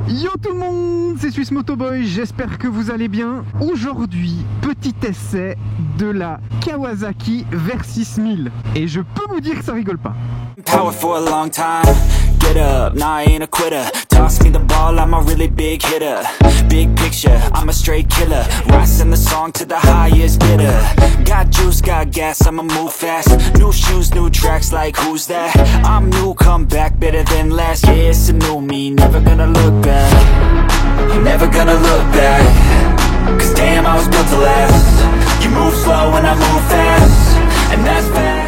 Yo tout le monde, c'est Swiss Motoboy, j'espère que vous allez bien. Aujourd'hui, petit essai de la Kawasaki Versys 1000. Et je peux vous dire que ça rigole pas. Power for a long time. Get up, nah, I ain't a quitter. Toss me the ball, I'm a really big hitter. Big picture, I'm a straight killer. Rising the song to the highest bidder. Got juice, got gas, I'ma move fast. New shoes, new tracks, like who's that? I'm new, come back, better than last. Yeah, it's a new me, never gonna look back. Never gonna look back. Cause damn, I was built to last. You move slow and I move fast. And that's fact.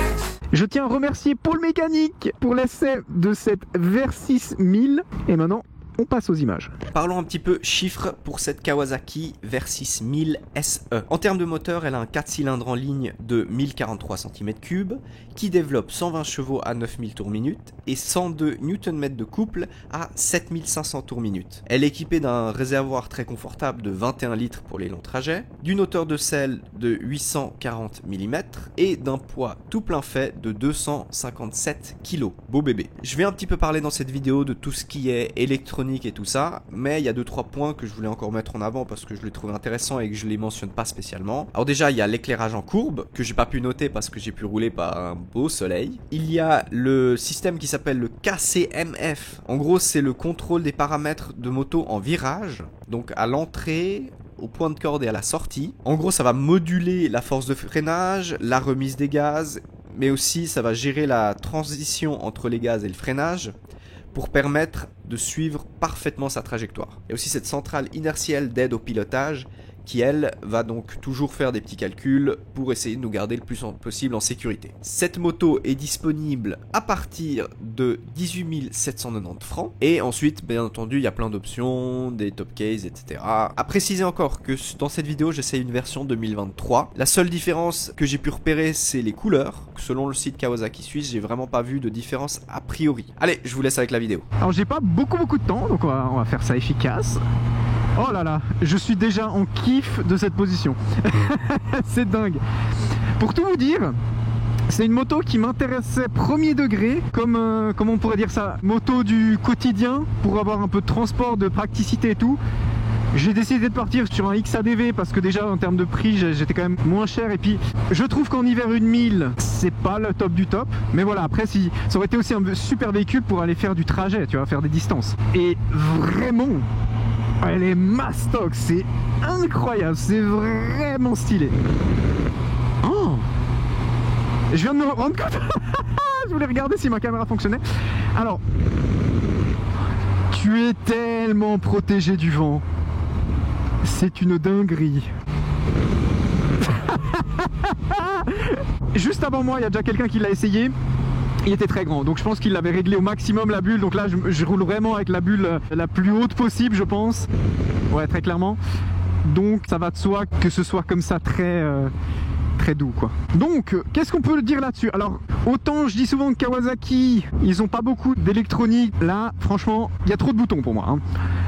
Je tiens à remercier Paul Mécanique pour l'essai de cette Versys 1000. Et maintenant, on passe aux images. Parlons un petit peu chiffres pour cette Kawasaki Versys 1000 SE. En termes de moteur, elle a un 4 cylindres en ligne de 1043 cm3 qui développe 120 chevaux à 9000 tours minute et 102 Nm de couple à 7500 tours minute. Elle est équipée d'un réservoir très confortable de 21 litres pour les longs trajets, d'une hauteur de selle de 840 mm et d'un poids tout plein fait de 257 kg. Beau bébé. Je vais un petit peu parler dans cette vidéo de tout ce qui est électronique et tout ça, mais il y a 2-3 points que je voulais encore mettre en avant parce que je les trouve intéressants et que je les mentionne pas spécialement. Alors déjà, il y a l'éclairage en courbe que j'ai pas pu noter parce que j'ai pu rouler par un beau soleil. Il y a le système qui s'appelle le KCMF. En gros, c'est le contrôle des paramètres de moto en virage, donc à l'entrée, au point de corde et à la sortie. En gros, ça va moduler la force de freinage, la remise des gaz, mais aussi ça va gérer la transition entre les gaz et le freinage pour permettre de suivre parfaitement sa trajectoire. Il y a aussi cette centrale inertielle d'aide au pilotage qui, elle, va donc toujours faire des petits calculs pour essayer de nous garder le plus possible en sécurité. Cette moto est disponible à partir de 18 790 francs. Et ensuite, bien entendu, il y a plein d'options, des top case, etc. À préciser encore que dans cette vidéo, j'essaie une version 2023. La seule différence que j'ai pu repérer, c'est les couleurs. Selon le site Kawasaki Suisse, j'ai vraiment pas vu de différence a priori. Allez, je vous laisse avec la vidéo. Alors j'ai pas beaucoup de temps, donc on va faire ça efficace. Oh là là, je suis déjà en kiff de cette position. C'est dingue. Pour tout vous dire, c'est une moto qui m'intéressait premier degré, comme on pourrait dire ça, moto du quotidien, pour avoir un peu de transport, de praticité et tout. J'ai décidé de partir sur un XADV parce que déjà en termes de prix j'étais quand même moins cher, et puis je trouve qu'en hiver une 1000 c'est pas le top du top, mais voilà, après si ça aurait été aussi un super véhicule pour aller faire du trajet, tu vois, faire des distances. Et vraiment elle est mastoc, c'est incroyable, c'est vraiment stylé. Oh, je viens de me rendre compte. Je voulais regarder si ma caméra fonctionnait. Alors, tu es tellement protégé du vent. C'est une dinguerie. Juste avant moi, il y a déjà quelqu'un qui l'a essayé. Il était très grand, donc je pense qu'il l'avait réglé au maximum la bulle. Donc là, je roule vraiment avec la bulle la plus haute possible, je pense. Ouais, très clairement. Donc ça va de soi que ce soit comme ça très doux, quoi. Donc, qu'est-ce qu'on peut dire là-dessus? Alors, autant je dis souvent que Kawasaki, ils ont pas beaucoup d'électronique. Là, franchement, il y a trop de boutons pour moi,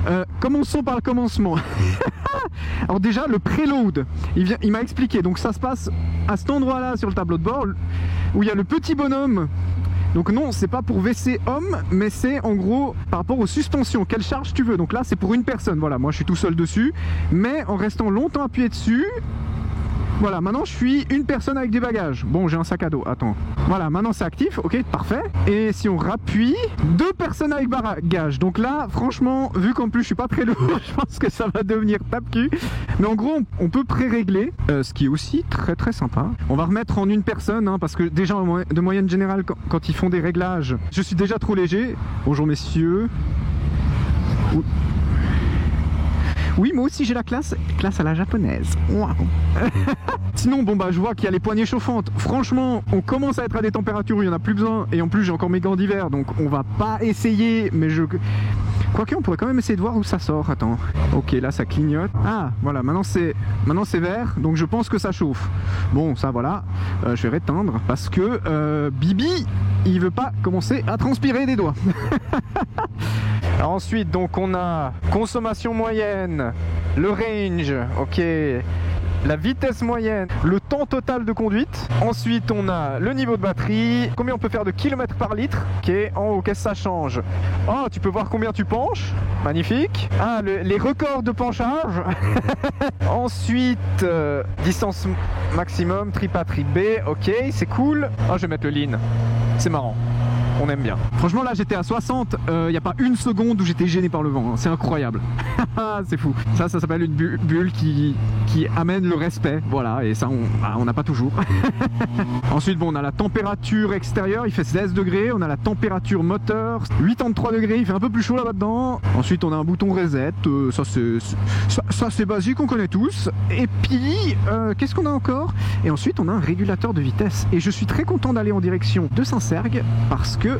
hein. Commençons par le commencement. Alors déjà, le preload, il m'a expliqué. Donc ça se passe à cet endroit-là sur le tableau de bord, où il y a le petit bonhomme. Donc non, c'est pas pour WC homme, mais c'est en gros par rapport aux suspensions, quelle charge tu veux. Donc là, c'est pour une personne. Voilà, moi je suis tout seul dessus, mais en restant longtemps appuyé dessus. Voilà, maintenant je suis une personne avec des bagages. Bon, j'ai un sac à dos, attends. Voilà, maintenant c'est actif, ok, parfait. Et si on rappuie, 2 personnes avec bagages. Donc là, franchement, vu qu'en plus je suis pas très lourd, je pense que ça va devenir tape-cul. Mais en gros, on peut pré-régler, ce qui est aussi très sympa. On va remettre en une personne, hein, parce que déjà, de moyenne générale, quand ils font des réglages, je suis déjà trop léger. Bonjour messieurs. Oui, moi aussi j'ai la classe à la japonaise. Wow. Sinon, bon bah je vois qu'il y a les poignées chauffantes. Franchement, on commence à être à des températures où il n'y en a plus besoin. Et en plus, j'ai encore mes gants d'hiver, donc on va pas essayer. Mais quoique, on pourrait quand même essayer de voir où ça sort. Attends. Ok, là ça clignote. Ah, voilà, maintenant c'est vert, donc je pense que ça chauffe. Bon, ça voilà. Je vais réteindre parce que Bibi, il veut pas commencer à transpirer des doigts. Alors ensuite, donc on a consommation moyenne, le range, ok, la vitesse moyenne, le temps total de conduite. Ensuite, on a le niveau de batterie, combien on peut faire de kilomètres par litre. Ok, en haut, qu'est-ce que ça change? Oh, tu peux voir combien tu penches. Magnifique. Ah, les records de penchage. Ensuite, distance maximum, trip A, trip B. Ok, c'est cool. Oh, je vais mettre le lean. C'est marrant. On aime bien. Franchement, là, j'étais à 60. Il n'y a pas une seconde où j'étais gêné par le vent. Hein. C'est incroyable. C'est fou. Ça s'appelle une bulle qui amène le respect. Voilà. Et ça, on n'a pas toujours. Ensuite, bon, on a la température extérieure. Il fait 16 degrés. On a la température moteur. 83 degrés. Il fait un peu plus chaud là-dedans. Ensuite, on a un bouton reset. Ça, c'est basique. On connaît tous. Et puis, qu'est-ce qu'on a encore? Et ensuite, on a un régulateur de vitesse. Et je suis très content d'aller en direction de Saint-Sergue parce que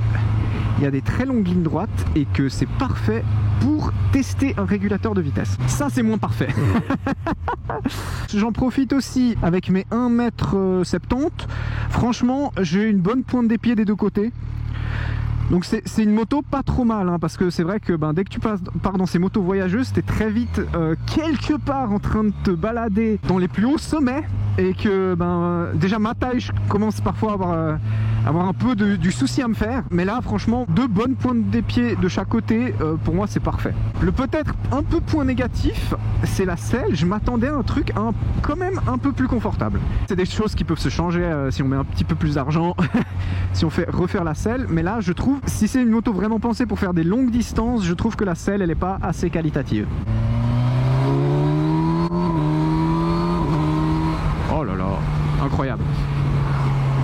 il y a des très longues lignes droites et que c'est parfait pour tester un régulateur de vitesse. Ça, c'est moins parfait. J'en profite aussi avec mes 1,70 m. Franchement, j'ai une bonne pointe des pieds des deux côtés. Donc c'est une moto pas trop mal, hein, parce que c'est vrai que dès que tu pars dans ces motos voyageuses, t'es très vite quelque part en train de te balader dans les plus hauts sommets et que déjà ma taille, je commence parfois à avoir un peu du souci à me faire. Mais là, franchement, 2 bonnes pointes des pieds de chaque côté, pour moi, c'est parfait. Le peut-être un peu point négatif, c'est la selle. Je m'attendais à un truc quand même un peu plus confortable. C'est des choses qui peuvent se changer si on met un petit peu plus d'argent, si on fait refaire la selle. Mais là, je trouve, si c'est une moto vraiment pensée pour faire des longues distances, je trouve que la selle, elle n'est pas assez qualitative. Oh là là, incroyable.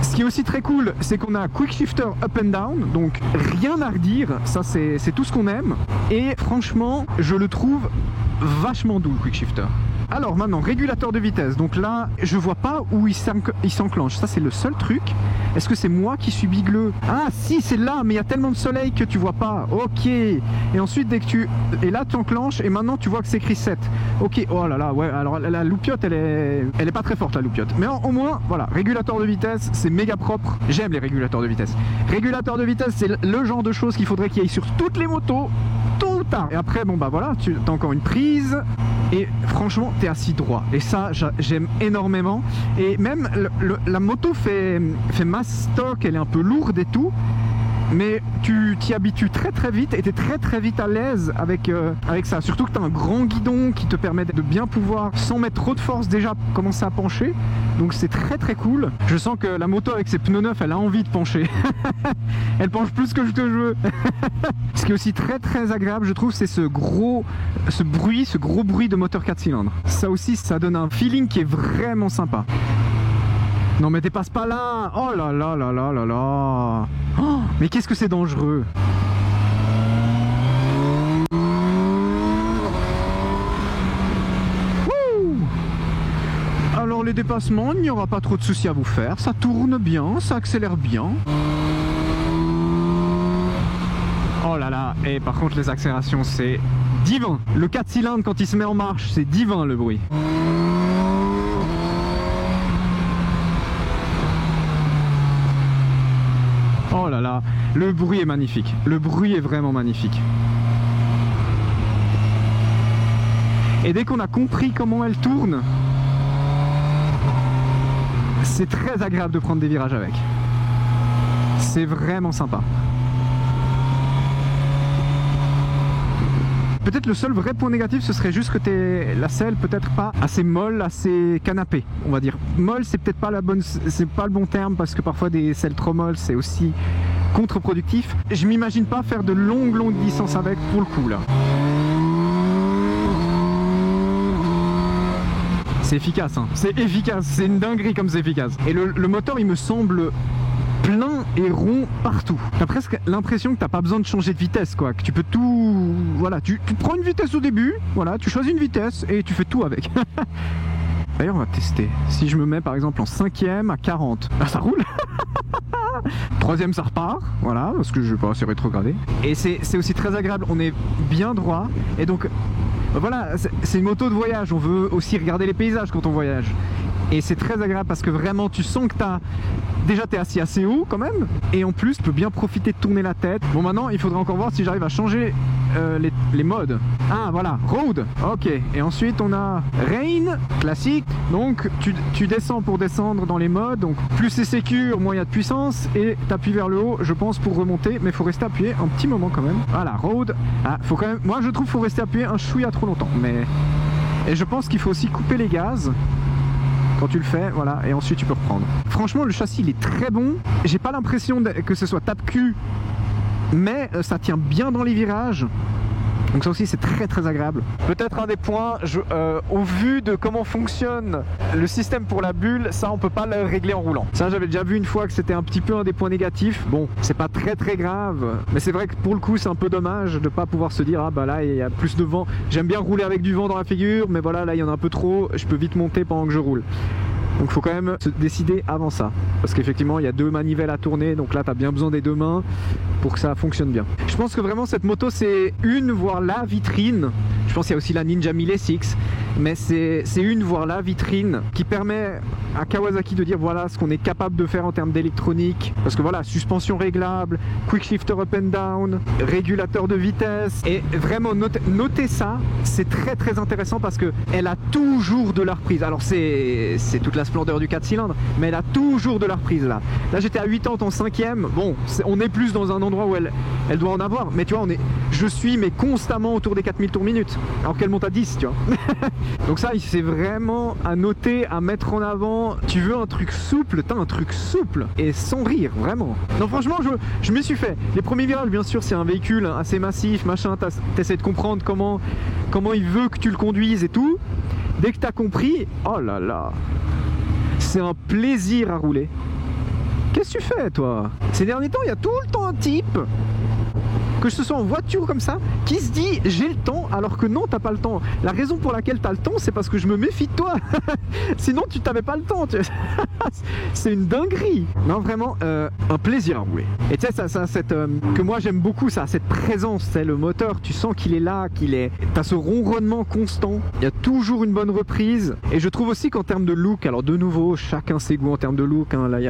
Ce qui est aussi très cool, c'est qu'on a un quick shifter up and down, donc rien à redire, ça c'est tout ce qu'on aime. Et franchement, je le trouve vachement doux, le quick shifter. Alors maintenant, régulateur de vitesse, donc là, je vois pas où il s'enclenche, ça c'est le seul truc. Est-ce que c'est moi qui suis bigleux? Ah si, c'est là, mais il y a tellement de soleil que tu vois pas. Ok. Et ensuite, dès que et là tu enclenches, et maintenant tu vois que c'est écrit 7. Ok, oh là là, ouais, alors la loupiote, elle est pas très forte, la loupiote. Mais au moins, voilà, régulateur de vitesse, c'est méga propre. J'aime les régulateurs de vitesse. Régulateur de vitesse, c'est le genre de choses qu'il faudrait qu'il y ait sur toutes les motos, tôt ou tard. Et après, bon voilà, tu as encore une prise, et franchement, t'es assis droit. Et ça, j'aime énormément. Et même, la moto fait masse stock, elle est un peu lourde et tout. Mais tu t'y habitues très très vite et tu es très vite à l'aise avec ça. Surtout que tu as un grand guidon qui te permet de bien pouvoir, sans mettre trop de force, déjà commencer à pencher. Donc c'est très cool. Je sens que la moto avec ses pneus neufs, elle a envie de pencher. Elle penche plus que je veux. Ce qui est aussi très agréable, je trouve, c'est ce gros bruit de moteur 4 cylindres. Ça aussi, ça donne un feeling qui est vraiment sympa. Non mais dépasse pas là. Oh là là là là là là. Oh, mais qu'est-ce que c'est dangereux. Wouh. Alors les dépassements, il n'y aura pas trop de soucis à vous faire. Ça tourne bien, ça accélère bien. Oh là là. Et par contre les accélérations, c'est divin. Le 4 cylindres quand il se met en marche, c'est divin le bruit. Oh là là, le bruit est magnifique. Le bruit est vraiment magnifique. Et dès qu'on a compris comment elle tourne, c'est très agréable de prendre des virages avec. C'est vraiment sympa. Peut-être le seul vrai point négatif, ce serait juste que la selle peut-être pas assez molle, assez canapée, on va dire. Molle, c'est peut-être pas c'est pas le bon terme, parce que parfois des selles trop molles, c'est aussi contre-productif. Je m'imagine pas faire de longues distances avec pour le coup là. C'est efficace, hein. C'est efficace, c'est une dinguerie comme c'est efficace. Et le moteur, il me semble plein et rond partout. T'as presque l'impression que t'as pas besoin de changer de vitesse, quoi. Que tu peux tout... Voilà, tu prends une vitesse au début, voilà, tu choisis une vitesse et tu fais tout avec. D'ailleurs, on va tester. Si je me mets par exemple en 5e à 40, ah, ça roule. 3e, ça repart, voilà, parce que je vais pas assez rétrograder. Et c'est aussi très agréable, on est bien droit. Et donc, voilà, c'est une moto de voyage, on veut aussi regarder les paysages quand on voyage. Et c'est très agréable parce que vraiment tu sens que t'es assis assez haut quand même. Et en plus tu peux bien profiter de tourner la tête. Bon, maintenant il faudrait encore voir si j'arrive à changer les modes. Ah voilà, Road, ok. Et ensuite on a Rain, classique. Donc tu descends pour descendre dans les modes. Donc plus c'est sécure, moins il y a de puissance. Et t'appuies vers le haut, je pense, pour remonter. Mais il faut rester appuyé un petit moment quand même. Voilà, Road. Ah, faut quand même, moi je trouve qu'il faut rester appuyé un chouïa trop longtemps. Et je pense qu'il faut aussi couper les gaz. Quand tu le fais, voilà, et ensuite tu peux reprendre. Franchement, le châssis il est très bon. J'ai pas l'impression que ce soit tape-cul, mais ça tient bien dans les virages. Donc ça aussi c'est très agréable. Peut-être un des points, au vu de comment fonctionne le système pour la bulle, ça on peut pas le régler en roulant. Ça j'avais déjà vu une fois que c'était un petit peu un des points négatifs. Bon, c'est pas très grave, mais c'est vrai que pour le coup c'est un peu dommage de pas pouvoir se dire ah bah là il y a plus de vent. J'aime bien rouler avec du vent dans la figure, mais voilà là il y en a un peu trop, je peux vite monter pendant que je roule. Donc il faut quand même se décider avant ça. Parce qu'effectivement il y a 2 manivelles à tourner, donc là tu as bien besoin des 2 mains pour que ça fonctionne bien. Je pense que vraiment cette moto c'est une voire la vitrine. Je pense qu'il y a aussi la Ninja 1000 SX, mais c'est une voire la vitrine qui permet à Kawasaki de dire voilà ce qu'on est capable de faire en termes d'électronique. Parce que voilà, suspension réglable, quick shifter up and down, régulateur de vitesse. Et vraiment notez ça, c'est très intéressant parce que elle a toujours de la reprise. Alors c'est toute la splendeur du 4 cylindres, mais elle a toujours de la reprise là. Là j'étais à 80 en 5ème, bon on est plus dans un endroit où elle doit en avoir, mais tu vois je suis mais constamment autour des 4000 tours minute, alors qu'elle monte à 10 tu vois. Donc ça c'est vraiment à noter, à mettre en avant. Tu veux un truc souple, t'as un truc souple et sans rire, vraiment. Non franchement je m'y suis fait. Les premiers virages bien sûr c'est un véhicule assez massif, machin, t'essaies de comprendre comment il veut que tu le conduises et tout. Dès que t'as compris, oh là là, c'est un plaisir à rouler. Qu'est-ce que tu fais toi? Ces derniers temps il y a tout le temps un type, que ce soit en voiture comme ça, qui se dit j'ai le temps alors que non t'as pas le temps. La raison pour laquelle t'as le temps c'est parce que je me méfie de toi. Sinon tu t'avais pas le temps. C'est une dinguerie. Non vraiment un plaisir à rouler. Et tu sais ça que moi j'aime beaucoup ça, cette présence, c'est le moteur, tu sens qu'il est là, t'as ce ronronnement constant, il y a toujours une bonne reprise. Et je trouve aussi qu'en termes de look, alors de nouveau chacun ses goûts en termes de look, hein, là il n'y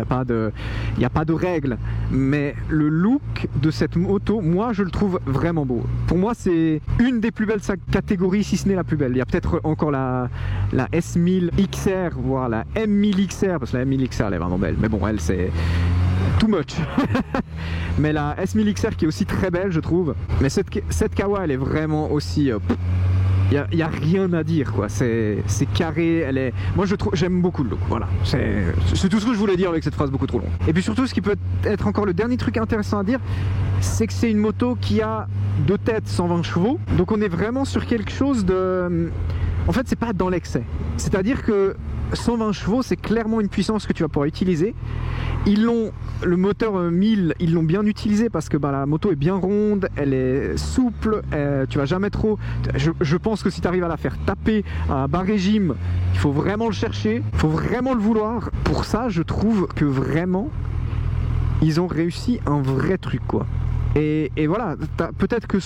a pas de règles, mais le look de cette moto, moi je le trouve vraiment beau. Pour moi c'est une des plus belles de sa catégorie, si ce n'est la plus belle. Il y a peut-être encore la S1000 XR, voire la M1000 XR, parce que la M1000 XR elle est vraiment belle, mais bon elle c'est too much. Mais la S1000 XR qui est aussi très belle je trouve, mais cette Kawa elle est vraiment aussi il y a rien à dire quoi, c'est carré, moi j'aime beaucoup le look, voilà, c'est tout ce que je voulais dire avec cette phrase beaucoup trop longue. Et puis surtout ce qui peut être encore le dernier truc intéressant à dire, c'est que c'est une moto qui a 2 têtes 120 chevaux, donc on est vraiment sur quelque chose de... En fait c'est pas dans l'excès, c'est à dire que 120 chevaux c'est clairement une puissance que tu vas pouvoir utiliser. Le moteur 1000 ils l'ont bien utilisé parce que la moto est bien ronde, elle est souple, tu vas jamais trop... Je pense que si tu arrives à la faire taper à bas régime, il faut vraiment le chercher, il faut vraiment le vouloir. Pour ça je trouve que vraiment ils ont réussi un vrai truc quoi. Et voilà, t'as peut-être que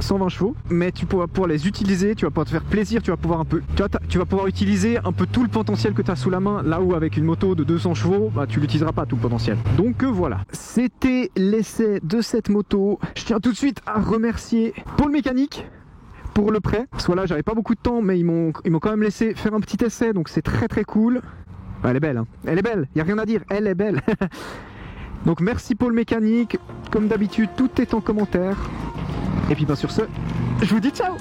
120 chevaux, mais tu vas pouvoir les utiliser, tu vas pouvoir te faire plaisir, tu vas pouvoir utiliser un peu tout le potentiel que tu as sous la main, là où avec une moto de 200 chevaux, tu l'utiliseras pas tout le potentiel. Donc voilà, c'était l'essai de cette moto. Je tiens tout de suite à remercier Paul Mécanique pour le prêt, parce que là j'avais pas beaucoup de temps, mais ils m'ont quand même laissé faire un petit essai, donc c'est très cool. Elle est belle, hein. Elle est belle, il n'y a rien à dire, elle est belle. Donc merci Paul Mécanique, comme d'habitude tout est en commentaire. Et puis sur ce, je vous dis ciao.